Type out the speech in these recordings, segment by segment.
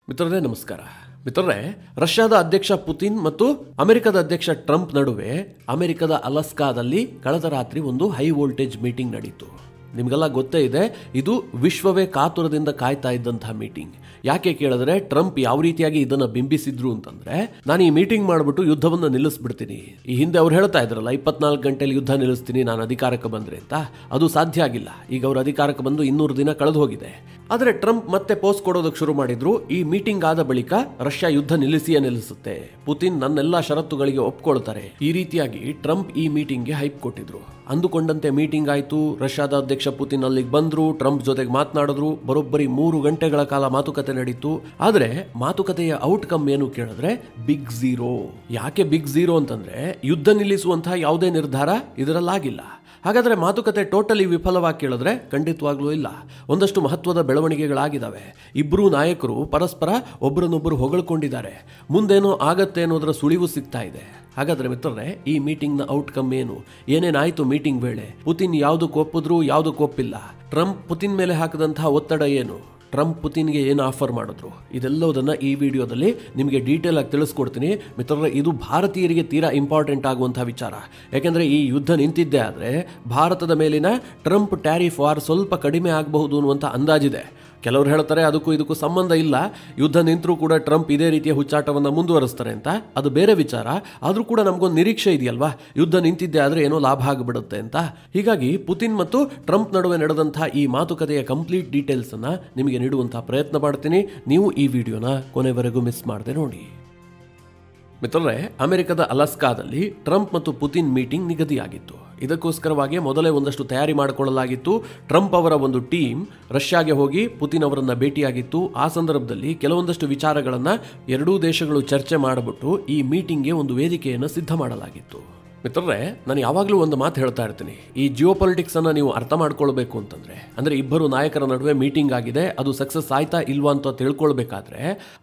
ಮಿತ್ರರೇ ನಮಸ್ಕಾರ. ಮಿತ್ರರೇ, ರಷ್ಯಾದ ಅಧ್ಯಕ್ಷ ಪುತಿನ್ ಮತ್ತು ಅಮೆರಿಕದ ಅಧ್ಯಕ್ಷ ಟ್ರಂಪ್ ನಡುವೆ ಅಮೆರಿಕದ ಅಲಸ್ಕಾದಲ್ಲಿ ಕಳೆದ ರಾತ್ರಿ ಒಂದು ಹೈ ವೋಲ್ಟೇಜ್ ಮೀಟಿಂಗ್ ನಡೀತು. ನಿಮಗೆಲ್ಲ ಗೊತ್ತೇ ಇದೆ, ಇದು ವಿಶ್ವವೇ ಕಾತುರದಿಂದ ಕಾಯ್ತಾ ಇದ್ದಂತಹ ಮೀಟಿಂಗ್. ಯಾಕೆ ಕೇಳಿದ್ರೆ, ಟ್ರಂಪ್ ಯಾವ ರೀತಿಯಾಗಿ ಇದನ್ನ ಬಿಂಬಿಸಿದ್ರು ಅಂತಂದ್ರೆ, ನಾನು ಈ ಮೀಟಿಂಗ್ ಮಾಡ್ಬಿಟ್ಟು ಯುದ್ಧವನ್ನು ನಿಲ್ಲಿಸ್ಬಿಡ್ತೀನಿ. ಈ ಹಿಂದೆ ಅವ್ರು ಹೇಳ್ತಾ ಇದ್ರಲ್ಲ, 24 ಗಂಟೆಯಲ್ಲಿ ಯುದ್ಧ ನಿಲ್ಲಿಸ್ತೀನಿ ನಾನು ಅಧಿಕಾರಕ್ಕೆ ಬಂದ್ರೆ ಅಂತ. ಅದು ಸಾಧ್ಯ ಆಗಿಲ್ಲ. ಈಗ ಅವ್ರ ಅಧಿಕಾರಕ್ಕೆ ಬಂದು 200 ದಿನ ಕಳೆದು ಹೋಗಿದೆ. ಆದರೆ ಟ್ರಂಪ್ ಮತ್ತೆ ಪೋಸ್ಟ್ ಕೊಡೋದಕ್ಕೆ ಶುರು ಮಾಡಿದ್ರು. ಈ ಮೀಟಿಂಗ್ ಆದ ಬಳಿಕ ರಷ್ಯಾ ಯುದ್ಧ ನಿಲ್ಲಿಸಿಯೇ ನಿಲ್ಲಿಸುತ್ತೆ, ಪುತಿನ್ ನನ್ನೆಲ್ಲಾ ಷರತ್ತುಗಳಿಗೆ ಒಪ್ಕೊಳ್ತಾರೆ, ಈ ರೀತಿಯಾಗಿ ಟ್ರಂಪ್ ಈ ಮೀಟಿಂಗ್ಗೆ ಹೈಪ್ ಕೊಟ್ಟಿದ್ರು. ಅಂದುಕೊಂಡಂತೆ ಮೀಟಿಂಗ್ ಆಯ್ತು. ರಷ್ಯಾದ ಅಧ್ಯಕ್ಷ ಪುತಿನ್ ಅಲ್ಲಿಗೆ ಬಂದ್ರು, ಟ್ರಂಪ್ ಜೊತೆಗೆ ಮಾತನಾಡಿದ್ರು. ಬರೋಬ್ಬರಿ 3 ಗಂಟೆಗಳ ಕಾಲ ಮಾತುಕತೆ ನಡೀತು. ಆದ್ರೆ ಮಾತುಕತೆಯ ಔಟ್ಕಮ್ ಏನು ಕೇಳಿದ್ರೆ, ಬಿಗ್ ಝೀರೋ. ಯಾಕೆ ಬಿಗ್ ಝೀರೋ ಅಂತಂದ್ರೆ, ಯುದ್ಧ ನಿಲ್ಲಿಸುವಂತಹ ಯಾವುದೇ ನಿರ್ಧಾರ ಇದರಲ್ಲಾಗಿಲ್ಲ. ಹಾಗಾದ್ರೆ ಮಾತುಕತೆ ಟೋಟಲಿ ವಿಫಲವಾಗಿ ಕೇಳಿದ್ರೆ, ಖಂಡಿತವಾಗ್ಲೂ ಇಲ್ಲ. ಒಂದಷ್ಟು ಮಹತ್ವದ ಬೆಳವಣಿಗೆಗಳಾಗಿದ್ದಾವೆ. ಇಬ್ಬರೂ ನಾಯಕರು ಪರಸ್ಪರ ಒಬ್ಬರನ್ನೊಬ್ಬರು ಹೊಗಳ್ಕೊಂಡಿದ್ದಾರೆ. ಮುಂದೇನೋ ಆಗತ್ತೆ ಅನ್ನೋದರ ಸುಳಿವು ಸಿಗ್ತಾ ಇದೆ. ಹಾಗಾದ್ರೆ ಮಿತ್ರರೇ, ಈ ಮೀಟಿಂಗ್ನ ಔಟ್ಕಮ್ ಏನು, ಏನೇನಾಯ್ತು ಮೀಟಿಂಗ್ ವೇಳೆ? ಪುತಿನ್ ಯಾವುದಕ್ಕೆ ಒಪ್ಪಿದ್ರು, ಯಾವುದಕ್ಕೆ ಒಪ್ಪಿಲ್ಲ? ಟ್ರಂಪ್ ಪುತಿನ್ ಮೇಲೆ ಹಾಕಿದಂತಹ ಒತ್ತಡ ಏನು? ಟ್ರಂಪ್ ಪುತಿನ್ಗೆ ಏನು ಆಫರ್ ಮಾಡಿದ್ರು? ಇದೆಲ್ಲದನ್ನ ಈ ವಿಡಿಯೋದಲ್ಲಿ ನಿಮಗೆ ಡೀಟೇಲ್ ಆಗಿ ತಿಳಿಸ್ಕೊಡ್ತೀನಿ. ಮಿತ್ರರೇ, ಇದು ಭಾರತೀಯರಿಗೆ ತೀರಾ ಇಂಪಾರ್ಟೆಂಟ್ ಆಗುವಂತಹ ವಿಚಾರ. ಯಾಕೆಂದ್ರೆ ಈ ಯುದ್ಧ ನಿಂತಿದ್ದೇ ಆದರೆ ಭಾರತದ ಮೇಲಿನ ಟ್ರಂಪ್ ಟ್ಯಾರಿಫ್ ವಾರ್ ಸ್ವಲ್ಪ ಕಡಿಮೆ ಆಗಬಹುದು ಅನ್ನುವಂಥ ಅಂದಾಜಿದೆ. ಕೆಲವರು ಹೇಳ್ತಾರೆ ಅದಕ್ಕೂ ಇದಕ್ಕೂ ಸಂಬಂಧ ಇಲ್ಲ, ಯುದ್ಧ ನಿಂತರೂ ಕೂಡ ಟ್ರಂಪ್ ಇದೇ ರೀತಿಯ ಹುಚ್ಚಾಟವನ್ನು ಮುಂದುವರಿಸ್ತಾರೆ ಅಂತ. ಅದು ಬೇರೆ ವಿಚಾರ. ಆದರೂ ಕೂಡ ನಮಗೊಂದು ನಿರೀಕ್ಷೆ ಇದೆಯಲ್ವಾ, ಯುದ್ಧ ನಿಂತಿದ್ದೆ ಆದರೆ ಏನೋ ಲಾಭ ಆಗಿಬಿಡುತ್ತೆ ಅಂತ. ಹೀಗಾಗಿ ಪುತಿನ್ ಮತ್ತು ಟ್ರಂಪ್ ನಡುವೆ ನಡೆದಂತಹ ಈ ಮಾತುಕತೆಯ ಕಂಪ್ಲೀಟ್ ಡೀಟೇಲ್ಸ್ ಅನ್ನ ನಿಮಗೆ ನೀಡುವಂತಹ ಪ್ರಯತ್ನ ಮಾಡ್ತೀನಿ. ನೀವು ಈ ವಿಡಿಯೋನ ಕೊನೆವರೆಗೂ ಮಿಸ್ ಮಾಡದೆ ನೋಡಿ. ಮಿತ್ರರೇ, ಅಮೆರಿಕದ ಅಲಸ್ಕಾದಲ್ಲಿ ಟ್ರಂಪ್ ಮತ್ತು ಪುತಿನ್ ಮೀಟಿಂಗ್ ನಿಗದಿಯಾಗಿತ್ತು. ಇದಕ್ಕೋಸ್ಕರವಾಗಿ ಮೊದಲೇ ಒಂದಷ್ಟು ತಯಾರಿ ಮಾಡಿಕೊಳ್ಳಲಾಗಿತ್ತು. ಟ್ರಂಪ್ ಅವರ ಒಂದು ಟೀಮ್ ರಷ್ಯಾಗೆ ಹೋಗಿ ಪುತಿನ್ ಅವರನ್ನ ಭೇಟಿಯಾಗಿತ್ತು. ಆ ಸಂದರ್ಭದಲ್ಲಿ ಕೆಲವೊಂದಷ್ಟು ವಿಚಾರಗಳನ್ನ ಎರಡೂ ದೇಶಗಳು ಚರ್ಚೆ ಮಾಡಿಬಿಟ್ಟು ಈ ಮೀಟಿಂಗ್ಗೆ ಒಂದು ವೇದಿಕೆಯನ್ನು ಸಿದ್ಧ ಮಾಡಲಾಗಿತ್ತು. ಮಿತ್ರರೇ, ನಾನು ಯಾವಾಗಲೂ ಒಂದು ಮಾತು ಹೇಳ್ತಾ ಇರ್ತೀನಿ, ಈ ಜಿಯೋ ಪೊಲಿಟಿಕ್ಸ್ ಅನ್ನ ನೀವು ಅರ್ಥ ಮಾಡ್ಕೊಳ್ಬೇಕು ಅಂತಂದ್ರೆ, ಅಂದ್ರೆ ಇಬ್ಬರು ನಾಯಕರ ನಡುವೆ ಮೀಟಿಂಗ್ ಆಗಿದೆ, ಅದು ಸಕ್ಸಸ್ ಆಯ್ತಾ ಇಲ್ವಾ ಅಂತ ತಿಳ್ಕೊಳ್ಬೇಕಾದ್ರೆ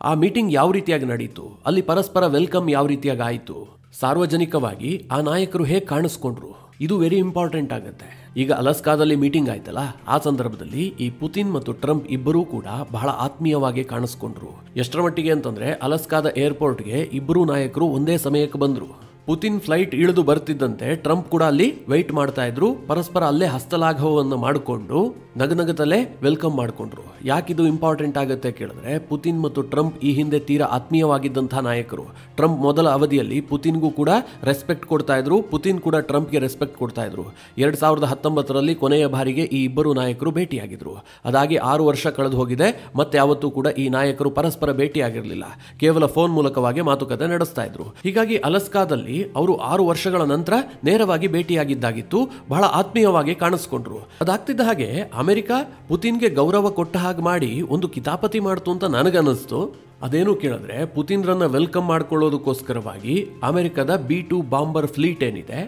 ಆ ಮೀಟಿಂಗ್ ಯಾವ ರೀತಿಯಾಗಿ ನಡೀತು, ಅಲ್ಲಿ ಪರಸ್ಪರ ವೆಲ್ಕಮ್ ಯಾವ ರೀತಿಯಾಗಿ ಆಯಿತು, ಸಾರ್ವಜನಿಕವಾಗಿ ಆ ನಾಯಕರು ಹೇಗೆ ಕಾಣಿಸ್ಕೊಂಡ್ರು, ಇದು ವೆರಿ ಇಂಪಾರ್ಟೆಂಟ್ ಆಗುತ್ತೆ. ಈಗ ಅಲಸ್ಕಾದಲ್ಲಿ ಮೀಟಿಂಗ್ ಆಯ್ತಲ್ಲ, ಆ ಸಂದರ್ಭದಲ್ಲಿ ಈ ಪುತಿನ್ ಮತ್ತು ಟ್ರಂಪ್ ಇಬ್ಬರೂ ಕೂಡ ಬಹಳ ಆತ್ಮೀಯವಾಗಿ ಕಾಣಿಸ್ಕೊಂಡ್ರು. ಎಷ್ಟರ ಮಟ್ಟಿಗೆ ಅಂತಂದ್ರೆ, ಅಲಸ್ಕಾದ ಏರ್ಪೋರ್ಟ್ಗೆ ಇಬ್ಬರೂ ನಾಯಕರು ಒಂದೇ ಸಮಯಕ್ಕೆ ಬಂದ್ರು. ಪುತಿನ್ ಫ್ಲೈಟ್ ಇಳಿದು ಬರ್ತಿದ್ದಂತೆ ಟ್ರಂಪ್ ಕೂಡ ಅಲ್ಲಿ ವೆಯ್ಟ್ ಮಾಡ್ತಾ ಇದ್ರು. ಪರಸ್ಪರ ಅಲ್ಲೇ ಹಸ್ತಲಾಘವವನ್ನು ಮಾಡಿಕೊಂಡು ನಗನಗತಲ್ಲೇ ವೆಲ್ಕಮ್ ಮಾಡಿಕೊಂಡ್ರು. ಯಾಕಿದು ಇಂಪಾರ್ಟೆಂಟ್ ಆಗುತ್ತೆ ಕೇಳಿದ್ರೆ, ಪುತಿನ್ ಮತ್ತು ಟ್ರಂಪ್ ಈ ಹಿಂದೆ ತೀರಾ ಆತ್ಮೀಯವಾಗಿದ್ದಂತಹ ನಾಯಕರು. ಟ್ರಂಪ್ ಮೊದಲ ಅವಧಿಯಲ್ಲಿ ಪುತಿನ್ಗೂ ಕೂಡ ರೆಸ್ಪೆಕ್ಟ್ ಕೊಡ್ತಾ ಇದ್ರು, ಪುತಿನ್ ಕೂಡ ಟ್ರಂಪ್ಗೆ ರೆಸ್ಪೆಕ್ಟ್ ಕೊಡ್ತಾ ಇದ್ರು. 2019ರಲ್ಲಿ ಕೊನೆಯ ಬಾರಿಗೆ ಈ ಇಬ್ಬರು ನಾಯಕರು ಭೇಟಿಯಾಗಿದ್ರು. ಅದಾಗಿ 6 ವರ್ಷ ಕಳೆದು ಹೋಗಿದೆ. ಮತ್ತೆ ಯಾವತ್ತೂ ಕೂಡ ಈ ನಾಯಕರು ಪರಸ್ಪರ ಭೇಟಿಯಾಗಿರಲಿಲ್ಲ, ಕೇವಲ ಫೋನ್ ಮೂಲಕವಾಗಿ ಮಾತುಕತೆ ನಡೆಸ್ತಾ ಇದ್ರು. ಹೀಗಾಗಿ ಅಲಸ್ಕಾದಲ್ಲಿ ಅವರು 6 ವರ್ಷಗಳ ನಂತರ ನೇರವಾಗಿ ಭೇಟಿಯಾಗಿದ್ದಾಗಿತ್ತು. ಬಹಳ ಆತ್ಮೀಯವಾಗಿ ಕಾಣಿಸ್ಕೊಂಡ್ರು. ಅದಾಗ್ತಿದ್ದ ಹಾಗೆ ಅಮೆರಿಕ ಪುತಿನ್ಗೆ ಗೌರವ ಕೊಟ್ಟ ಹಾಗೆ ಮಾಡಿ ಒಂದು ಕಿತಾಪತಿ ಮಾಡ್ತು ಅಂತ ನನಗನ್ನಿಸ್ತು. ಅದೇನು ಕೇಳಿದ್ರೆ, ಪುತಿನ್ರನ್ನ ವೆಲ್ಕಮ್ ಮಾಡ್ಕೊಳ್ಳೋದಕ್ಕೋಸ್ಕರವಾಗಿ ಅಮೆರಿಕದ B-2 ಬಾಂಬರ್ ಫ್ಲೀಟ್ ಏನಿದೆ,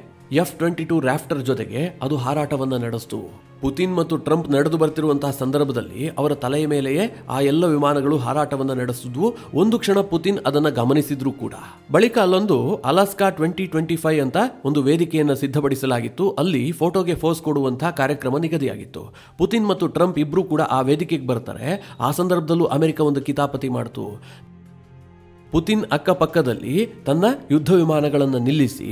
F-22 ರಾಫ್ಟರ್ ಜೊತೆಗೆ ಅದು ಹಾರಾಟವನ್ನ ನಡೆಸ್ತು. ಪುತಿನ್ ಮತ್ತು ಟ್ರಂಪ್ ನಡೆದು ಬರ್ತಿರುವಂತಹ ಸಂದರ್ಭದಲ್ಲಿ ಅವರ ತಲೆಯ ಮೇಲೆಯೇ ಆ ಎಲ್ಲ ವಿಮಾನಗಳು ಹಾರಾಟವನ್ನ ನಡೆಸಿದ್ವು. ಒಂದು ಕ್ಷಣ ಪುತಿನ್ ಅದನ್ನ ಗಮನಿಸಿದ್ರು ಕೂಡ. ಬಳಿಕ ಅಲ್ಲೊಂದು ಅಲಾಸ್ಕಾ 2025 ಅಂತ ಒಂದು ವೇದಿಕೆಯನ್ನು ಸಿದ್ಧಪಡಿಸಲಾಗಿತ್ತು. ಅಲ್ಲಿ ಫೋಟೋಗೆ ಫೋಸ್ ಕೊಡುವಂತಹ ಕಾರ್ಯಕ್ರಮ ನಿಗದಿಯಾಗಿತ್ತು. ಪುತಿನ್ ಮತ್ತು ಟ್ರಂಪ್ ಇಬ್ರು ಕೂಡ ಆ ವೇದಿಕೆಗೆ ಬರ್ತಾರೆ. ಆ ಸಂದರ್ಭದಲ್ಲೂ ಅಮೆರಿಕ ಒಂದು ಕಿತಾಪತಿ ಮಾಡ್ತು. ಪುತಿನ್ ಅಕ್ಕಪಕ್ಕದಲ್ಲಿ ತನ್ನ ಯುದ್ಧ ವಿಮಾನಗಳನ್ನು ನಿಲ್ಲಿಸಿ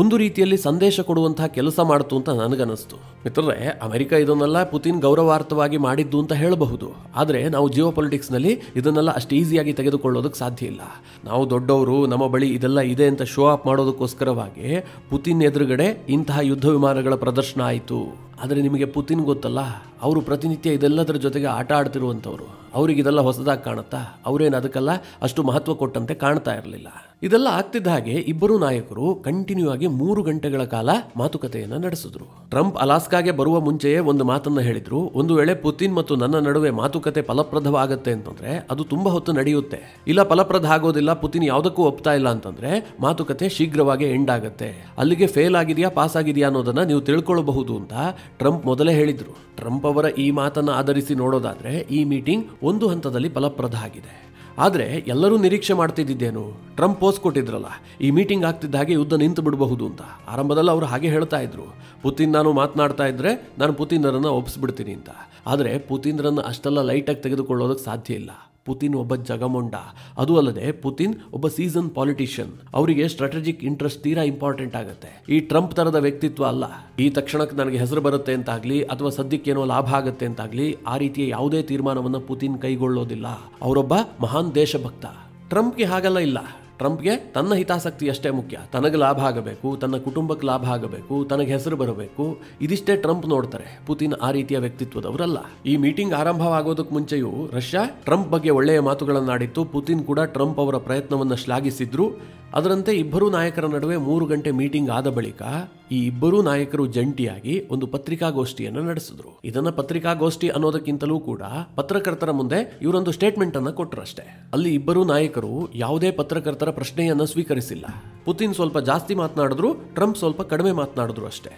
ಒಂದು ರೀತಿಯಲ್ಲಿ ಸಂದೇಶ ಕೊಡುವಂತಹ ಕೆಲಸ ಮಾಡ್ತು ಅಂತ ನನಗನ್ನಿಸ್ತು. ಮಿತ್ರರೇ, ಅಮೆರಿಕ ಇದನ್ನೆಲ್ಲ ಪುತಿನ್ ಗೌರವಾರ್ಥವಾಗಿ ಮಾಡಿದ್ದು ಅಂತ ಹೇಳಬಹುದು. ಆದರೆ ನಾವು ಜಿಯೋ ಪೊಲಿಟಿಕ್ಸ್ ನಲ್ಲಿ ಇದನ್ನೆಲ್ಲ ಅಷ್ಟು ಈಸಿಯಾಗಿ ತೆಗೆದುಕೊಳ್ಳೋದಕ್ಕೆ ಸಾಧ್ಯ ಇಲ್ಲ. ನಾವು ದೊಡ್ಡವರು, ನಮ್ಮ ಬಳಿ ಇದೆಲ್ಲ ಇದೆ ಅಂತ ಶೋ ಆಫ್ ಮಾಡೋದಕ್ಕೋಸ್ಕರವಾಗಿ ಪುತಿನ್ ಎದುರುಗಡೆ ಇಂತಹ ಯುದ್ಧ ವಿಮಾನಗಳ ಪ್ರದರ್ಶನ ಆಯಿತು. ಆದರೆ ನಿಮಗೆ ಪುತಿನ್ ಗೊತ್ತಲ್ಲ, ಅವರು ಪ್ರತಿನಿತ್ಯ ಇದೆಲ್ಲದರ ಜೊತೆಗೆ ಆಟ ಆಡ್ತಿರುವಂಥವ್ರು. ಅವ್ರಿಗೆ ಇದೆಲ್ಲ ಹೊಸದಾಗಿ ಕಾಣುತ್ತಾ? ಅವರೇನು ಅದಕ್ಕೆಲ್ಲ ಅಷ್ಟು ಮಹತ್ವ ಕೊಟ್ಟಂತೆ ಕಾಣ್ತಾ ಇರಲಿಲ್ಲ. ಇದೆಲ್ಲ ಆಗ್ತಿದ್ದ ಹಾಗೆ ಇಬ್ಬರು ನಾಯಕರು ಕಂಟಿನ್ಯೂ ಆಗಿ 3 ಗಂಟೆಗಳ ಕಾಲ ಮಾತುಕತೆಯನ್ನು ನಡೆಸಿದ್ರು. ಟ್ರಂಪ್ ಅಲಾಸ್ಕಾಗೆ ಬರುವ ಮುಂಚೆಯೇ ಒಂದು ಮಾತನ್ನ ಹೇಳಿದ್ರು, ಒಂದು ವೇಳೆ ಪುತಿನ್ ಮತ್ತು ನನ್ನ ನಡುವೆ ಮಾತುಕತೆ ಫಲಪ್ರದವಾಗತ್ತೆ ಅಂತಂದ್ರೆ ಅದು ತುಂಬಾ ಹೊತ್ತು ನಡೆಯುತ್ತೆ, ಇಲ್ಲ ಫಲಪ್ರದ ಆಗೋದಿಲ್ಲ, ಪುತಿನ್ ಯಾವುದಕ್ಕೂ ಒಪ್ತಾ ಇಲ್ಲ ಅಂತಂದ್ರೆ ಮಾತುಕತೆ ಶೀಘ್ರವಾಗಿ ಎಂಡ್ ಆಗತ್ತೆ, ಅಲ್ಲಿಗೆ ಫೇಲ್ ಆಗಿದೆಯಾ ಪಾಸ್ ಆಗಿದೆಯಾ ಅನ್ನೋದನ್ನ ನೀವು ತಿಳ್ಕೊಳ್ಬಹುದು ಅಂತ ಟ್ರಂಪ್ ಮೊದಲೇ ಹೇಳಿದ್ರು. ಟ್ರಂಪ್ ಅವರ ಈ ಮಾತನ್ನ ಆಧರಿಸಿ ನೋಡೋದಾದ್ರೆ ಈ ಮೀಟಿಂಗ್ ಒಂದು ಹಂತದಲ್ಲಿ ಫಲಪ್ರದ ಆಗಿದೆ. ಆದರೆ ಎಲ್ಲರೂ ನಿರೀಕ್ಷೆ ಮಾಡ್ತಿದ್ದೇನು, ಟ್ರಂಪ್ ಪೋಸ್ಟ್ ಕೊಟ್ಟಿದ್ರಲ್ಲ, ಈ ಮೀಟಿಂಗ್ ಆಗ್ತಿದ್ದ ಹಾಗೆ ಯುದ್ಧ ನಿಂತು ಬಿಡಬಹುದು ಅಂತ. ಆರಂಭದಲ್ಲಿ ಅವರು ಹಾಗೆ ಹೇಳ್ತಾ ಇದ್ರು, ಪುತಿನ್ ನಾನು ಮಾತನಾಡ್ತಾ ಇದ್ರೆ ನಾನು ಪುತಿನ್ರನ್ನ ಒಪ್ಪಿಸ್ಬಿಡ್ತೀನಿ ಅಂತ. ಆದರೆ ಪುತಿನ್ರನ್ನ ಅಷ್ಟೆಲ್ಲ ಲೈಟಾಗಿ ತೆಗೆದುಕೊಳ್ಳೋದಕ್ಕೆ ಸಾಧ್ಯ ಇಲ್ಲ. ಪುತಿನ್ ಒಬ್ಬ ಜಗಮೊಂಡ. ಅದು ಅಲ್ಲದೆ ಪುತಿನ್ ಒಬ್ಬ ಸೀಸನ್ ಪಾಲಿಟಿಷಿಯನ್. ಅವರಿಗೆ ಸ್ಟ್ರಾಟಜಿಕ್ ಇಂಟ್ರೆಸ್ಟ್ ತೀರಾ ಇಂಪಾರ್ಟೆಂಟ್ ಆಗುತ್ತೆ. ಈ ಟ್ರಂಪ್ ತರದ ವ್ಯಕ್ತಿತ್ವ ಅಲ್ಲ. ಈ ತಕ್ಷಣಕ್ಕೆ ನನಗೆ ಹೆಸರು ಬರುತ್ತೆ ಅಂತಾಗ್ಲಿ ಅಥವಾ ಸದ್ಯಕ್ಕೇನೋ ಲಾಭ ಆಗುತ್ತೆ ಅಂತಾಗ್ಲಿ ಆ ರೀತಿಯ ಯಾವುದೇ ತೀರ್ಮಾನವನ್ನು ಪುತಿನ್ ಕೈಗೊಳ್ಳೋದಿಲ್ಲ. ಅವರೊಬ್ಬ ಮಹಾನ್ ದೇಶಭಕ್ತ. ಟ್ರಂಪ್ಗೆ ಹಾಗಲ್ಲ ಇಲ್ಲ. ಟ್ರಂಪ್ಗೆ ತನ್ನ ಹಿತಾಸಕ್ತಿ ಅಷ್ಟೇ ಮುಖ್ಯ. ತನಗೆ ಲಾಭ ಆಗಬೇಕು, ತನ್ನ ಕುಟುಂಬಕ್ಕೆ ಲಾಭ ಆಗಬೇಕು, ತನಗೆ ಹೆಸರು ಬರಬೇಕು, ಇದಿಷ್ಟೇ ಟ್ರಂಪ್ ನೋಡ್ತಾರೆ. ಪುತಿನ್ ಆ ರೀತಿಯ ವ್ಯಕ್ತಿತ್ವದವರಲ್ಲ. ಈ ಮೀಟಿಂಗ್ ಆರಂಭವಾಗೋದಕ್ಕೆ ಮುಂಚೆಯೂ ರಷ್ಯಾ ಟ್ರಂಪ್ ಬಗ್ಗೆ ಒಳ್ಳೆಯ ಮಾತುಗಳನ್ನಾಡಿತ್ತು. ಪುತಿನ್ ಕೂಡ ಟ್ರಂಪ್ ಅವರ ಪ್ರಯತ್ನವನ್ನು ಶ್ಲಾಘಿಸಿದ್ರು. ಅದರಂತೆ ಇಬ್ಬರೂ ನಾಯಕರ ನಡುವೆ 3 ಗಂಟೆ ಮೀಟಿಂಗ್ ಆದ ಬಳಿಕ ಈ ಇಬ್ಬರೂ ನಾಯಕರು ಜಂಟಿಯಾಗಿ ಒಂದು ಪತ್ರಿಕಾಗೋಷ್ಠಿಯನ್ನು ನಡೆಸಿದ್ರು. ಇದನ್ನ ಪತ್ರಿಕಾಗೋಷ್ಠಿ ಅನ್ನೋದಕ್ಕಿಂತಲೂ ಕೂಡ ಪತ್ರಕರ್ತರ ಮುಂದೆ ಇವರೊಂದು ಸ್ಟೇಟ್ಮೆಂಟ್ ಅನ್ನ ಕೊಟ್ಟರಷ್ಟೇ. ಅಲ್ಲಿ ಇಬ್ಬರೂ ನಾಯಕರು ಯಾವುದೇ ಪತ್ರಕರ್ತರ ಪ್ರಶ್ನೆಯನ್ನ ಸ್ವೀಕರಿಸಿಲ್ಲ. ಪುತಿನ್ ಸ್ವಲ್ಪ ಜಾಸ್ತಿ ಮಾತನಾಡಿದ್ರು, ಟ್ರಂಪ್ ಸ್ವಲ್ಪ ಕಡಿಮೆ ಮಾತನಾಡಿದ್ರು ಅಷ್ಟೇ.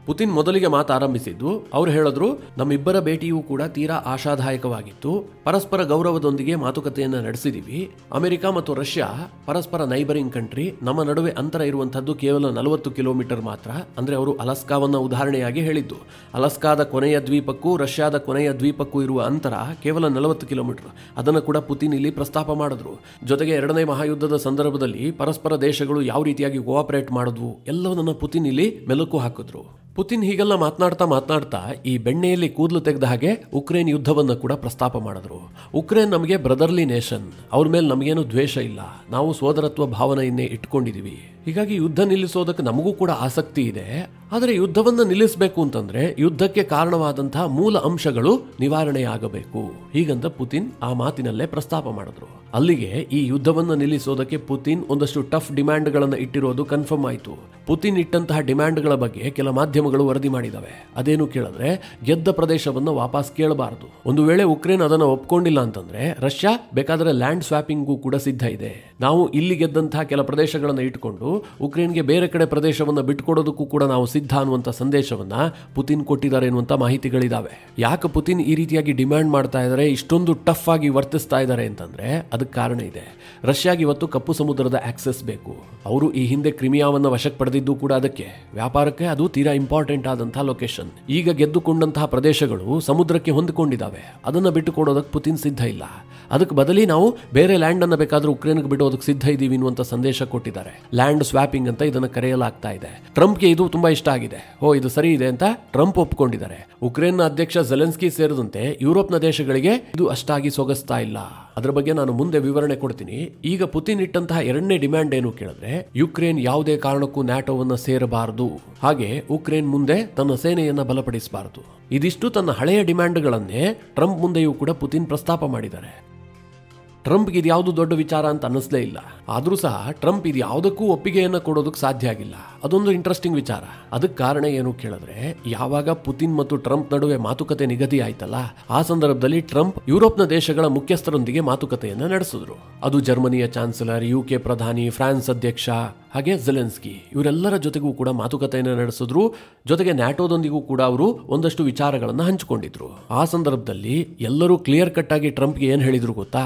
ಪುತಿನ್ ಮೊದಲಿಗೆ ಮಾತಾರಂಭಿಸಿದ್ದು ಅವ್ರು ಹೇಳಿದ್ರು, ನಮ್ಮಿಬ್ಬರ ಭೇಟಿಯೂ ಕೂಡ ತೀರಾ ಆಶಾದಾಯಕವಾಗಿತ್ತು. ಪರಸ್ಪರ ಗೌರವದೊಂದಿಗೆ ಮಾತುಕತೆಯನ್ನು ನಡೆಸಿದೀವಿ. ಅಮೆರಿಕ ಮತ್ತು ರಷ್ಯಾ ಪರಸ್ಪರ ನೈಬರಿಂಗ್ ಕಂಟ್ರಿ. ನಮ್ಮ ನಡುವೆ ಅಂತರ ಇರುವಂತಹದ್ದು ಕೇವಲ 40 ಕಿಲೋಮೀಟರ್ ಮಾತ್ರ. ಅಂದ್ರೆ ಅವರು ಅಲಸ್ಕಾವನ್ನ ಉದಾಹರಣೆಯಾಗಿ ಹೇಳಿದ್ದು. ಅಲಸ್ಕಾದ ಕೊನೆಯ ದ್ವೀಪಕ್ಕೂ ರಷ್ಯಾದ ಕೊನೆಯ ದ್ವೀಪಕ್ಕೂ ಇರುವ ಅಂತರ ಕೇವಲ 40 ಕಿಲೋಮೀಟರ್. ಅದನ್ನು ಕೂಡ ಪುತಿನ್ ಇಲ್ಲಿ ಪ್ರಸ್ತಾಪ ಮಾಡಿದ್ರು. ಜೊತೆಗೆ 2ನೇ ಮಹಾಯುದ್ಧದ ಸಂದರ್ಭದಲ್ಲಿ ಪರಸ್ಪರ ದೇಶಗಳು ಯಾವ ರೀತಿಯಾಗಿ ಕೋಆಪರೇಟ್ ಮಾಡಿದ್ವು ಎಲ್ಲವನ್ನ ಪುತಿನ್ ಇಲ್ಲಿ ಮೆಲುಕು ಹಾಕಿದ್ರು. ಪುತಿನ್ ಹೀಗೆಲ್ಲ ಮಾತನಾಡ್ತಾ ಈ ಬೆಣ್ಣೆಯಲ್ಲಿ ಕೂದಲು ತೆಗೆದ ಹಾಗೆ ಉಕ್ರೇನ್ ಯುದ್ಧವನ್ನು ಕೂಡ ಪ್ರಸ್ತಾಪ ಮಾಡಿದ್ರು. ಉಕ್ರೇನ್ ನಮಗೆ ಬ್ರದರ್ಲಿ ನೇಷನ್, ಅವ್ರ ಮೇಲೆ ನಮಗೇನು ದ್ವೇಷ ಇಲ್ಲ, ನಾವು ಸೋದರತ್ವ ಭಾವನೆಯನ್ನೇ ಇಟ್ಕೊಂಡಿದೀವಿ. ಹೀಗಾಗಿ ಯುದ್ಧ ನಿಲ್ಲಿಸೋದಕ್ಕೆ ನಮಗೂ ಕೂಡ ಆಸಕ್ತಿ ಇದೆ. ಆದರೆ ಯುದ್ಧವನ್ನು ನಿಲ್ಲಿಸಬೇಕು ಅಂತಂದ್ರೆ ಯುದ್ಧಕ್ಕೆ ಕಾರಣವಾದಂತಹ ಮೂಲ ಅಂಶಗಳು ನಿವಾರಣೆಯಾಗಬೇಕು. ಹೀಗಂತ ಪುತಿನ್ ಆ ಮಾತಿನಲ್ಲೇ ಪ್ರಸ್ತಾಪ ಮಾಡಿದ್ರು. ಅಲ್ಲಿಗೆ ಈ ಯುದ್ಧವನ್ನು ನಿಲ್ಲಿಸೋದಕ್ಕೆ ಪುತಿನ್ ಒಂದಷ್ಟು ಟಫ್ ಡಿಮ್ಯಾಂಡ್ಗಳನ್ನು ಇಟ್ಟಿರೋದು ಕನ್ಫರ್ಮ್ ಆಯಿತು. ಪುತಿನ್ ಇಟ್ಟಂತಹ ಡಿಮ್ಯಾಂಡ್ಗಳ ಬಗ್ಗೆ ಕೆಲ ಮಾಧ್ಯಮಗಳು ವರದಿ ಮಾಡಿದವೆ. ಅದೇನು ಕೇಳಿದ್ರೆ, ಗೆದ್ದ ಪ್ರದೇಶವನ್ನು ವಾಪಸ್ ಕೇಳಬಾರದು. ಒಂದು ವೇಳೆ ಉಕ್ರೇನ್ ಅದನ್ನು ಒಪ್ಕೊಂಡಿಲ್ಲ ಅಂತಂದ್ರೆ ರಷ್ಯಾ ಬೇಕಾದರೆ ಲ್ಯಾಂಡ್ ಸ್ವಾಪಿಂಗೂ ಕೂಡ ಸಿದ್ಧ ಇದೆ. ನಾವು ಇಲ್ಲಿ ಗೆದ್ದಂತಹ ಕೆಲ ಪ್ರದೇಶಗಳನ್ನು ಇಟ್ಕೊಂಡು ಉಕ್ರೇನ್ಗೆ ಬೇರೆ ಕಡೆ ಪ್ರದೇಶವನ್ನು ಬಿಟ್ಕೊಡೋದಕ್ಕೂ ಕೂಡ ನಾವು ಸಿದ್ಧ ಅನ್ನುವಂಥ ಸಂದೇಶವನ್ನ ಪುತಿನ್ ಕೊಟ್ಟಿದ್ದಾರೆ ಎನ್ನುವಂಥ ಮಾಹಿತಿಗಳಿದಾವೆ. ಯಾಕೆ ಪುತಿನ್ ಈ ರೀತಿಯಾಗಿ ಡಿಮ್ಯಾಂಡ್ ಮಾಡ್ತಾ ಇದ್ದಾರೆ, ಇಷ್ಟೊಂದು ಟಫ್ ಆಗಿ ವರ್ತಿಸ್ತಾ ಇದ್ದಾರೆ ಅಂತಂದ್ರೆ ಅದಕ್ಕೆ ಕಾರಣ ಇದೆ. ರಷ್ಯಾಗೆ ಇವತ್ತು ಕಪ್ಪು ಸಮುದ್ರದ ಆಕ್ಸೆಸ್ ಬೇಕು. ಅವರು ಈ ಹಿಂದೆ ಕ್ರಿಮಿಯಾವನ್ನು ವಶಕ್ಕೆ ಪಡೆದಿದ್ದು ಕೂಡ ಅದಕ್ಕೆ. ವ್ಯಾಪಾರಕ್ಕೆ ಅದು ತೀರಾ ಇಂಪಾರ್ಟೆಂಟ್ ಆದಂತಹ ಲೊಕೇಶನ್. ಈಗ ಗೆದ್ದುಕೊಂಡಂತಹ ಪ್ರದೇಶಗಳು ಸಮುದ್ರಕ್ಕೆ ಹೊಂದಿಕೊಂಡಿದ್ದಾವೆ. ಅದನ್ನ ಬಿಟ್ಟುಕೊಡೋದಕ್ಕೆ ಪುತಿನ್ ಸಿದ್ಧ ಇಲ್ಲ. ಅದಕ್ಕೆ ಬದಲಿ ನಾವು ಬೇರೆ ಲ್ಯಾಂಡ್ ಅನ್ನ ಬೇಕಾದ್ರೂ ಉಕ್ರೇನ್ಗೆ ಬಿಡೋದಕ್ಕೆ ಸಿದ್ಧ ಇದ್ದೀವಿ ಅನ್ನುವಂಥ ಸಂದೇಶ ಕೊಟ್ಟಿದ್ದಾರೆ. ಲ್ಯಾಂಡ್ ಸ್ವಾಪಿಂಗ್ ಅಂತ ಇದನ್ನು ಕರೆಯಲಾಗ್ತಾ ಇದೆ. ಟ್ರಂಪ್ಗೆ ಇದು ತುಂಬಾ ಇಷ್ಟ ಆಗಿದೆ. ಇದು ಸರಿ ಇದೆ ಅಂತ ಟ್ರಂಪ್ ಒಪ್ಪಿಕೊಂಡಿದ್ದಾರೆ. ಉಕ್ರೇನ್ನ ಅಧ್ಯಕ್ಷ ಜೆಲೆನ್ಸ್ಕಿ ಸೇರಿದಂತೆ ಯುರೋಪ್ನ ದೇಶಗಳಿಗೆ ಇದು ಅಷ್ಟಾಗಿ ಸೊಗಸ್ತಾ ಇಲ್ಲ. ಅದರ ಬಗ್ಗೆ ನಾನು ಮುಂದೆ ವಿವರಣೆ ಕೊಡ್ತೀನಿ. ಈಗ ಪುತಿನ್ ಇಟ್ಟಂತಹ 2ನೇ ಡಿಮ್ಯಾಂಡ್ ಏನು ಕೇಳಿದ್ರೆ, ಯುಕ್ರೇನ್ ಯಾವುದೇ ಕಾರಣಕ್ಕೂ ನ್ಯಾಟೋವನ್ನ ಸೇರಬಾರದು, ಹಾಗೆ ಉಕ್ರೇನ್ ಮುಂದೆ ತನ್ನ ಸೇನೆಯನ್ನ ಬಲಪಡಿಸಬಾರದು. ಇದಿಷ್ಟು ತನ್ನ ಹಳೆಯ ಡಿಮ್ಯಾಂಡ್ಗಳನ್ನೇ ಟ್ರಂಪ್ ಮುಂದೆಯೂ ಕೂಡ ಪುತಿನ್ ಪ್ರಸ್ತಾಪ ಮಾಡಿದ್ದಾರೆ. ಟ್ರಂಪ್ಗೆ ಇದು ಯಾವುದು ದೊಡ್ಡ ವಿಚಾರ ಅಂತ ಅನ್ನಿಸ್ಲೇ ಇಲ್ಲ. ಆದ್ರೂ ಸಹ ಟ್ರಂಪ್ ಇದು ಯಾವುದಕ್ಕೂ ಒಪ್ಪಿಗೆಯನ್ನು ಕೊಡೋದಕ್ಕೆ ಸಾಧ್ಯ ಆಗಿಲ್ಲ. ಅದೊಂದು ಇಂಟ್ರೆಸ್ಟಿಂಗ್ ವಿಚಾರ. ಅದಕ್ಕೆ ಕಾರಣ ಏನು ಕೇಳಿದ್ರೆ, ಯಾವಾಗ ಪುತಿನ್ ಮತ್ತು ಟ್ರಂಪ್ ನಡುವೆ ಮಾತುಕತೆ ನಿಗದಿ ಆಯ್ತಲ್ಲ, ಆ ಸಂದರ್ಭದಲ್ಲಿ ಟ್ರಂಪ್ ಯುರೋಪ್ನ ದೇಶಗಳ ಮುಖ್ಯಸ್ಥರೊಂದಿಗೆ ಮಾತುಕತೆಯನ್ನು ನಡೆಸಿದ್ರು. ಅದು ಜರ್ಮನಿಯ ಚಾನ್ಸಲರ್, UK ಪ್ರಧಾನಿ, ಫ್ರಾನ್ಸ್ ಅಧ್ಯಕ್ಷ, ಹಾಗೆ ಜೆಲೆನ್ಸ್ಕಿ ಇವರೆಲ್ಲರ ಜೊತೆಗೂ ಕೂಡ ಮಾತುಕತೆಯನ್ನು ನಡೆಸಿದ್ರು. ಜೊತೆಗೆ ನ್ಯಾಟೋದೊಂದಿಗೂ ಕೂಡ ಅವರು ಒಂದಷ್ಟು ವಿಚಾರಗಳನ್ನು ಹಂಚಿಕೊಂಡಿದ್ರು. ಆ ಸಂದರ್ಭದಲ್ಲಿ ಎಲ್ಲರೂ ಕ್ಲಿಯರ್ ಕಟ್ ಆಗಿ ಟ್ರಂಪ್ಗೆ ಏನು ಹೇಳಿದ್ರು ಗೊತ್ತಾ,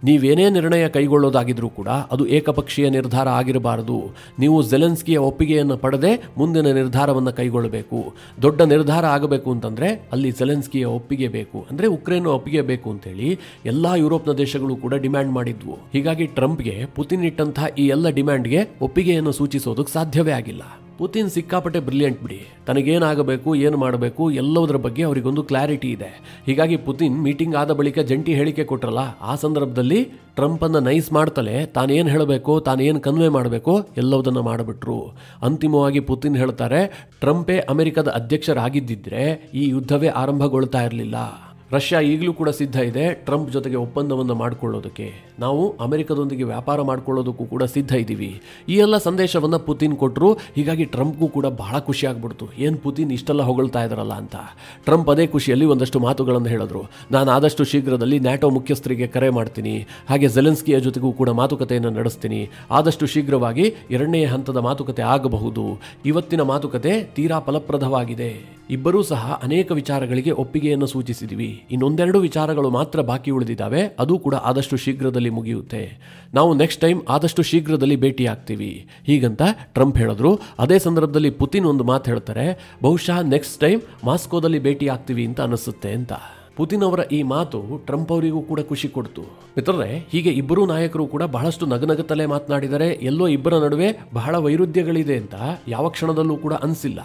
ನೀವೇನೇ ನಿರ್ಣಯ ಕೈಗೊಳ್ಳೋದಾಗಿದ್ರೂ ಕೂಡ ಅದು ಏಕಪಕ್ಷೀಯ ನಿರ್ಧಾರ ಆಗಿರಬಾರದು. ನೀವು ಜೆಲೆನ್ಸ್ಕಿಯ ಒಪ್ಪಿಗೆಯನ್ನು ಪಡೆದೇ ಮುಂದಿನ ನಿರ್ಧಾರವನ್ನು ಕೈಗೊಳ್ಳಬೇಕು. ದೊಡ್ಡ ನಿರ್ಧಾರ ಆಗಬೇಕು ಅಂತಂದ್ರೆ ಅಲ್ಲಿ ಜೆಲೆನ್ಸ್ಕಿಯ ಒಪ್ಪಿಗೆ ಬೇಕು, ಅಂದ್ರೆ ಉಕ್ರೇನ್ ಒಪ್ಪಿಗೆ ಬೇಕು ಅಂತೇಳಿ ಎಲ್ಲಾ ಯುರೋಪ್ನ ದೇಶಗಳು ಕೂಡ ಡಿಮ್ಯಾಂಡ್ ಮಾಡಿದ್ವು. ಹೀಗಾಗಿ ಟ್ರಂಪ್ಗೆ ಪುತಿನ್ ಇಟ್ಟಂತಹ ಈ ಎಲ್ಲ ಡಿಮ್ಯಾಂಡ್ಗೆ ಒಪ್ಪಿಗೆಯನ್ನು ಸೂಚಿಸೋದಕ್ಕೆ ಸಾಧ್ಯವೇ ಆಗಿಲ್ಲ. ಪುತಿನ್ ಸಿಕ್ಕಾಪಟ್ಟೆ ಬ್ರಿಲಿಯಂಟ್ ಬಿಡಿ. ತನಗೇನಾಗಬೇಕು, ಏನು ಮಾಡಬೇಕು ಎಲ್ಲದರ ಬಗ್ಗೆ ಅವರಿಗೊಂದು ಕ್ಲಾರಿಟಿ ಇದೆ. ಹೀಗಾಗಿ ಪುತಿನ್ ಮೀಟಿಂಗ್ ಆದ ಬಳಿಕ ಜಂಟಿ ಹೇಳಿಕೆ ಕೊಟ್ರಲ್ಲ, ಆ ಸಂದರ್ಭದಲ್ಲಿ ಟ್ರಂಪ್ ಅನ್ನ ನೈಸ್ ಮಾಡ್ತಲೇ ತಾನೇನು ಹೇಳಬೇಕು, ತಾನೇನು ಕನ್ವೆ ಮಾಡಬೇಕು ಎಲ್ಲವುದನ್ನು ಮಾಡಿಬಿಟ್ರು. ಅಂತಿಮವಾಗಿ ಪುತಿನ್ ಹೇಳ್ತಾರೆ, ಟ್ರಂಪೇ ಅಮೆರಿಕದ ಅಧ್ಯಕ್ಷರಾಗಿದ್ದಿದ್ರೆ ಈ ಯುದ್ಧವೇ ಆರಂಭಗೊಳ್ತಾ ಇರಲಿಲ್ಲ. ರಷ್ಯಾ ಈಗಲೂ ಕೂಡ ಸಿದ್ಧ ಇದೆ ಟ್ರಂಪ್ ಜೊತೆಗೆ ಒಪ್ಪಂದವನ್ನು ಮಾಡಿಕೊಳ್ಳೋದಕ್ಕೆ. ನಾವು ಅಮೆರಿಕದೊಂದಿಗೆ ವ್ಯಾಪಾರ ಮಾಡಿಕೊಳ್ಳೋದಕ್ಕೂ ಕೂಡ ಸಿದ್ಧ ಇದ್ದೀವಿ. ಈ ಎಲ್ಲ ಸಂದೇಶವನ್ನ ಪುತಿನ್ ಕೊಟ್ಟರು. ಹೀಗಾಗಿ ಟ್ರಂಪ್ಗೂ ಕೂಡ ಬಹಳ ಖುಷಿ ಆಗ್ಬಿಡ್ತು. ಏನು ಪುತಿನ್ ಇಷ್ಟೆಲ್ಲ ಹೊಗಳ್ತಾ ಇದಾರಲ್ಲ ಅಂತ. ಟ್ರಂಪ್ ಅದೇ ಖುಷಿಯಲ್ಲಿ ಒಂದಷ್ಟು ಮಾತುಗಳನ್ನು ಹೇಳಿದ್ರು. ನಾನು ಆದಷ್ಟು ಶೀಘ್ರದಲ್ಲಿ ನ್ಯಾಟೋ ಮುಖ್ಯಸ್ಥರಿಗೆ ಕರೆ ಮಾಡ್ತೀನಿ, ಹಾಗೆ ಜೆಲೆನ್ಸ್ಕಿಯ ಜೊತೆಗೂ ಕೂಡ ಮಾತುಕತೆಯನ್ನು ನಡೆಸ್ತೀನಿ. ಆದಷ್ಟು ಶೀಘ್ರವಾಗಿ 2ನೇ ಹಂತದ ಮಾತುಕತೆ ಆಗಬಹುದು. ಇವತ್ತಿನ ಮಾತುಕತೆ ತೀರಾ ಫಲಪ್ರದವಾಗಿದೆ. ಇಬ್ಬರೂ ಸಹ ಅನೇಕ ವಿಚಾರಗಳಿಗೆ ಒಪ್ಪಿಗೆಯನ್ನು ಸೂಚಿಸಿದ್ವಿ. ಇನ್ನೊಂದೆರಡು ವಿಚಾರಗಳು ಮಾತ್ರ ಬಾಕಿ ಉಳಿದಿದ್ದಾವೆ. ಅದು ಕೂಡ ಆದಷ್ಟು ಶೀಘ್ರದಲ್ಲಿ ಮುಗಿಯುತ್ತೆ. ನಾವು ನೆಕ್ಸ್ಟ್ ಟೈಮ್ ಆದಷ್ಟು ಶೀಘ್ರದಲ್ಲಿ ಭೇಟಿ ಆಗ್ತೀವಿ ಹೀಗಂತ ಟ್ರಂಪ್ ಹೇಳಿದ್ರು. ಅದೇ ಸಂದರ್ಭದಲ್ಲಿ ಪುತಿನ್ ಒಂದು ಮಾತು ಹೇಳ್ತಾರೆ, ಬಹುಶಃ ನೆಕ್ಸ್ಟ್ ಟೈಮ್ ಮಾಸ್ಕೋದಲ್ಲಿ ಭೇಟಿ ಆಗ್ತೀವಿ ಅಂತ ಅನಿಸುತ್ತೆ ಅಂತ. ಪುತಿನ್ ಅವರ ಈ ಮಾತು ಟ್ರಂಪ್ ಅವರಿಗೂ ಕೂಡ ಖುಷಿ ಕೊಡ್ತು. ಮಿತ್ರರೇ, ಹೀಗೆ ಇಬ್ಬರೂ ನಾಯಕರು ಕೂಡ ಬಹಳಷ್ಟು ನಗನಗತಲೆ ಮಾತನಾಡಿದರೆ, ಎಲ್ಲೋ ಇಬ್ಬರ ನಡುವೆ ಬಹಳ ವೈರುಧ್ಯಗಳಿದೆ ಅಂತ ಯಾವ ಕ್ಷಣದಲ್ಲೂ ಕೂಡ ಅನಿಸಿಲ್ಲ.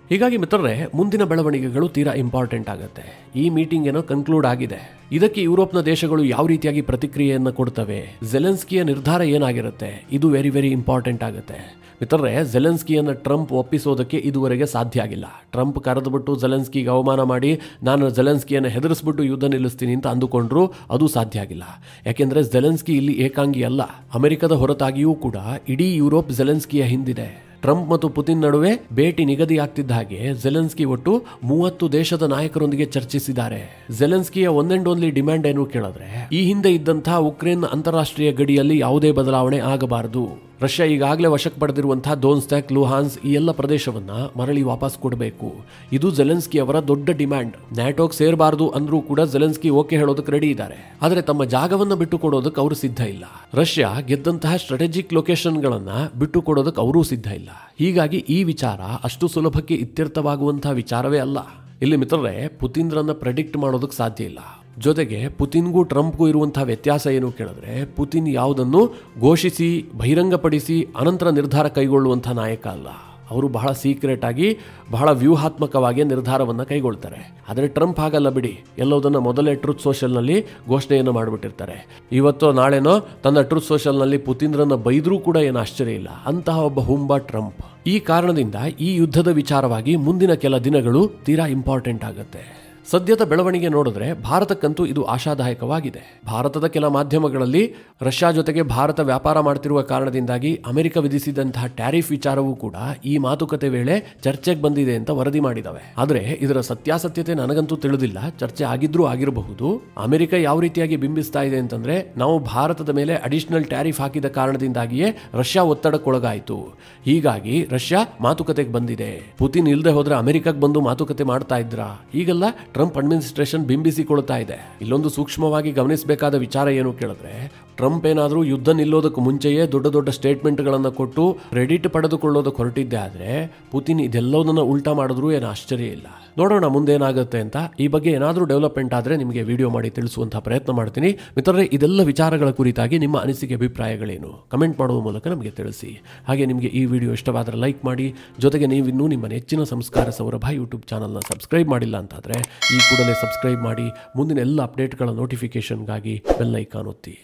ಹೀಗಾಗಿ ಮಿತ್ರರೇ, ಮುಂದಿನ ಬೆಳವಣಿಗೆಗಳು ತೀರಾ ಇಂಪಾರ್ಟೆಂಟ್ ಆಗುತ್ತೆ. ಈ ಮೀಟಿಂಗ್ ಏನೋ ಕನ್ಕ್ಲೂಡ್ ಆಗಿದೆ. ಇದಕ್ಕೆ ಯುರೋಪ್ನ ದೇಶಗಳು ಯಾವ ರೀತಿಯಾಗಿ ಪ್ರತಿಕ್ರಿಯೆಯನ್ನು ಕೊಡ್ತವೆ, ಜೆಲೆನ್ಸ್ಕಿಯ ನಿರ್ಧಾರ ಏನಾಗಿರುತ್ತೆ, ಇದು ವೆರಿ ವೆರಿ ಇಂಪಾರ್ಟೆಂಟ್ ಆಗುತ್ತೆ. ಮಿತ್ರರೇ, ಜೆಲೆನ್ಸ್ಕಿಯನ್ನು ಟ್ರಂಪ್ ಒಪ್ಪಿಸೋದಕ್ಕೆ ಇದುವರೆಗೆ ಸಾಧ್ಯ ಆಗಿಲ್ಲ. ಟ್ರಂಪ್ ಕರೆದುಬಿಟ್ಟು ಜೆಲೆನ್ಸ್ಕಿಗೆ ಅವಮಾನ ಮಾಡಿ ನಾನು ಜೆಲೆನ್ಸ್ಕಿಯನ್ನು ಹೆದರಿಸ್ಬಿಟ್ಟು ಯುದ್ಧ ನಿಲ್ಲಿಸ್ತೀನಿ ಅಂತ ಅಂದುಕೊಂಡ್ರು, ಅದು ಸಾಧ್ಯ ಆಗಿಲ್ಲ. ಯಾಕೆಂದ್ರೆ ಜೆಲೆನ್ಸ್ಕಿ ಇಲ್ಲಿ ಏಕಾಂಗಿ ಅಲ್ಲ. ಅಮೆರಿಕದ ಹೊರತಾಗಿಯೂ ಕೂಡ ಇಡೀ ಯುರೋಪ್ ಜೆಲೆನ್ಸ್ಕಿಯ ಹಿಂದಿದೆ. ಟ್ರಂಪ್ ಮತ್ತು ಪುತಿನ್ ನಡುವೆ ಭೇಟಿ ನಿಗದಿಯಾಗ್ತಿದ್ದ ಹಾಗೆ ಜೆಲೆನ್ಸ್ಕಿ ಒಟ್ಟು 30 ದೇಶದ ನಾಯಕರೊಂದಿಗೆ ಚರ್ಚಿಸಿದ್ದಾರೆ. ಜೆಲೆನ್ಸ್ಕಿಯ ಒನ್ ಅಂಡ್ ಓನ್ಲಿ ಡಿಮ್ಯಾಂಡ್ ಏನು ಕೇಳಿದ್ರೆ, ಈ ಹಿಂದೆ ಇದ್ದಂತಹ ಉಕ್ರೇನ್ ಅಂತಾರಾಷ್ಟ್ರೀಯ ಗಡಿಯಲ್ಲಿ ಯಾವುದೇ ಬದಲಾವಣೆ ಆಗಬಾರದು. ರಷ್ಯಾ ಈಗಾಗಲೇ ವಶಕ್ಕೆ ಪಡೆದಿರುವಂತಹ ದೋನ್ಸ್ಟ್ಯಾಕ್, ಲುಹಾನ್ಸ್ ಈ ಎಲ್ಲ ಪ್ರದೇಶವನ್ನ ಮರಳಿ ವಾಪಸ್ ಕೊಡಬೇಕು. ಇದು ಜೆಲೆನ್ಸ್ಕಿ ಅವರ ದೊಡ್ಡ ಡಿಮ್ಯಾಂಡ್. ನ್ಯಾಟೋಗೆ ಸೇರಬಾರದು ಅಂದ್ರೂ ಕೂಡ ಜೆಲೆನ್ಸ್ಕಿ ಓಕೆ ಹೇಳೋದಕ್ಕೆ ರೆಡಿ ಇದ್ದಾರೆ. ಆದರೆ ತಮ್ಮ ಜಾಗವನ್ನು ಬಿಟ್ಟು ಕೊಡೋದಕ್ಕೆ ಅವರು ಸಿದ್ಧ ಇಲ್ಲ. ರಷ್ಯಾ ಗೆದ್ದಂತಹ ಸ್ಟ್ರಾಟಜಿಕ್ ಲೊಕೇಶನ್ಗಳನ್ನ ಬಿಟ್ಟು ಕೊಡೋದಕ್ಕೆ ಅವರೂ ಸಿದ್ಧ ಇಲ್ಲ. ಹೀಗಾಗಿ ಈ ವಿಚಾರ ಅಷ್ಟು ಸುಲಭಕ್ಕೆ ಇತ್ಯರ್ಥವಾಗುವಂತಹ ವಿಚಾರವೇ ಅಲ್ಲ. ಇಲ್ಲಿ ಮಿತ್ರರೇ, ಪುತಿನ್ರನ್ನ ಪ್ರೆಡಿಕ್ಟ್ ಮಾಡೋದಕ್ಕೆ ಸಾಧ್ಯ ಇಲ್ಲ. ಜೊತೆಗೆ ಪುತಿನ್ಗೂ ಟ್ರಂಪ್ಗೂ ಇರುವಂತಹ ವ್ಯತ್ಯಾಸ ಏನು ಕೇಳಿದ್ರೆ, ಪುತಿನ್ ಯಾವುದನ್ನು ಘೋಷಿಸಿ ಬಹಿರಂಗಪಡಿಸಿ ಅನಂತರ ನಿರ್ಧಾರ ಕೈಗೊಳ್ಳುವಂತಹ ನಾಯಕ ಅಲ್ಲ. ಅವರು ಬಹಳ ಸೀಕ್ರೆಟ್ ಆಗಿ ಬಹಳ ವ್ಯೂಹಾತ್ಮಕವಾಗಿ ನಿರ್ಧಾರವನ್ನು ಕೈಗೊಳ್ತಾರೆ. ಆದರೆ ಟ್ರಂಪ್ ಹಾಗಲ್ಲ ಬಿಡಿ, ಎಲ್ಲೋದನ್ನು ಮೊದಲೇ ಟ್ರೂತ್ ಸೋಷಲ್ನಲ್ಲಿ ಘೋಷಣೆಯನ್ನು ಮಾಡಿಬಿಟ್ಟಿರ್ತಾರೆ. ಇವತ್ತೋ ನಾಳೆನೋ ತನ್ನ ಟ್ರೂತ್ ಸೋಷಲ್ನಲ್ಲಿ ಪುತಿನ್ರನ್ನ ಬೈದ್ರೂ ಕೂಡ ಏನು ಆಶ್ಚರ್ಯ ಇಲ್ಲ. ಅಂತಹ ಒಬ್ಬ ಹುಂಬ ಟ್ರಂಪ್. ಈ ಕಾರಣದಿಂದ ಈ ಯುದ್ಧದ ವಿಚಾರವಾಗಿ ಮುಂದಿನ ಕೆಲ ದಿನಗಳು ತೀರಾ ಇಂಪಾರ್ಟೆಂಟ್ ಆಗುತ್ತೆ. ಸದ್ಯದ ಬೆಳವಣಿಗೆ ನೋಡಿದ್ರೆ ಭಾರತಕ್ಕಂತೂ ಇದು ಆಶಾದಾಯಕವಾಗಿದೆ. ಭಾರತದ ಕೆಲ ಮಾಧ್ಯಮಗಳಲ್ಲಿ ರಷ್ಯಾ ಜೊತೆಗೆ ಭಾರತ ವ್ಯಾಪಾರ ಮಾಡ್ತಿರುವ ಕಾರಣದಿಂದಾಗಿ ಅಮೆರಿಕ ವಿಧಿಸಿದಂತಹ ಟ್ಯಾರಿಫ್ ವಿಚಾರವೂ ಕೂಡ ಈ ಮಾತುಕತೆ ವೇಳೆ ಚರ್ಚೆಗೆ ಬಂದಿದೆ ಅಂತ ವರದಿ ಮಾಡಿದವೆ. ಆದರೆ ಇದರ ಸತ್ಯಾಸತ್ಯತೆ ನನಗಂತೂ ತಿಳಿದಿಲ್ಲ. ಚರ್ಚೆ ಆಗಿದ್ರೂ ಆಗಿರಬಹುದು. ಅಮೆರಿಕ ಯಾವ ರೀತಿಯಾಗಿ ಬಿಂಬಿಸ್ತಾ ಇದೆ ಅಂತಂದ್ರೆ, ನಾವು ಭಾರತದ ಮೇಲೆ ಅಡಿಷನಲ್ ಟ್ಯಾರಿಫ್ ಹಾಕಿದ ಕಾರಣದಿಂದಾಗಿಯೇ ರಷ್ಯಾ ಒತ್ತಡಕ್ಕೊಳಗಾಯಿತು. ಹೀಗಾಗಿ ರಷ್ಯಾ ಮಾತುಕತೆಗೆ ಬಂದಿದೆ. ಪುತಿನ್ ಇಲ್ಲದೆ ಹೋದ್ರೆ ಅಮೆರಿಕಕ್ಕೆ ಬಂದು ಮಾತುಕತೆ ಮಾಡ್ತಾ ಇದ್ರ? ಈಗೆಲ್ಲ ಟ್ರಂಪ್ ಅಡ್ಮಿನಿಸ್ಟ್ರೇಷನ್ ಬಿಂಬಿಸಿಕೊಳ್ತಾ ಇದೆ. ಇಲ್ಲೊಂದು ಸೂಕ್ಷ್ಮವಾಗಿ ಗಮನಿಸಬೇಕಾದ ವಿಚಾರ ಏನು ಕೇಳಿದ್ರೆ, ಟ್ರಂಪ್ ಏನಾದರೂ ಯುದ್ಧ ನಿಲ್ಲೋದಕ್ಕೆ ಮುಂಚೆಯೇ ದೊಡ್ಡ ದೊಡ್ಡ ಸ್ಟೇಟ್ಮೆಂಟ್ಗಳನ್ನು ಕೊಟ್ಟು ಕ್ರೆಡಿಟ್ ಪಡೆದುಕೊಳ್ಳೋದಕ್ಕೆ ಹೊರಟಿದ್ದೆ. ಆದರೆ ಪುತಿನ್ ಇದೆಲ್ಲವನ್ನ ಉಲ್ಟಾ ಮಾಡಿದ್ರು ಏನು ಆಶ್ಚರ್ಯ ಇಲ್ಲ. ನೋಡೋಣ ಮುಂದೇನಾಗುತ್ತೆ ಅಂತ. ಈ ಬಗ್ಗೆ ಏನಾದರೂ ಡೆವಲಪ್ಮೆಂಟ್ ಆದರೆ ನಿಮಗೆ ವಿಡಿಯೋ ಮಾಡಿ ತಿಳಿಸುವಂತಹ ಪ್ರಯತ್ನ ಮಾಡ್ತೀನಿ. ಮಿತ್ರರೇ, ಇದೆಲ್ಲ ವಿಚಾರಗಳ ಕುರಿತಾಗಿ ನಿಮ್ಮ ಅನಿಸಿಕೆ ಅಭಿಪ್ರಾಯಗಳೇನು ಕಮೆಂಟ್ ಮಾಡುವ ಮೂಲಕ ನಮಗೆ ತಿಳಿಸಿ. ಹಾಗೆ ನಿಮಗೆ ಈ ವಿಡಿಯೋ ಇಷ್ಟವಾದರೆ ಲೈಕ್ ಮಾಡಿ. ಜೊತೆಗೆ ನೀವಿನ್ನೂ ನಿಮ್ಮ ನೆಚ್ಚಿನ ಸಂಸ್ಕಾರ ಸೌರಭ ಯೂಟ್ಯೂಬ್ ಚಾನಲ್ನ ಸಬ್ಸ್ಕ್ರೈಬ್ ಮಾಡಿಲ್ಲ ಅಂತಾದರೆ ಈ ಕೂಡಲೇ ಸಬ್ಸ್ಕ್ರೈಬ್ ಮಾಡಿ. ಮುಂದಿನ ಎಲ್ಲ ಅಪ್ಡೇಟ್ಗಳ ನೋಟಿಫಿಕೇಶನ್ಗಾಗಿ ಬೆಲ್ ಐಕಾನ್ ಒತ್ತಿ.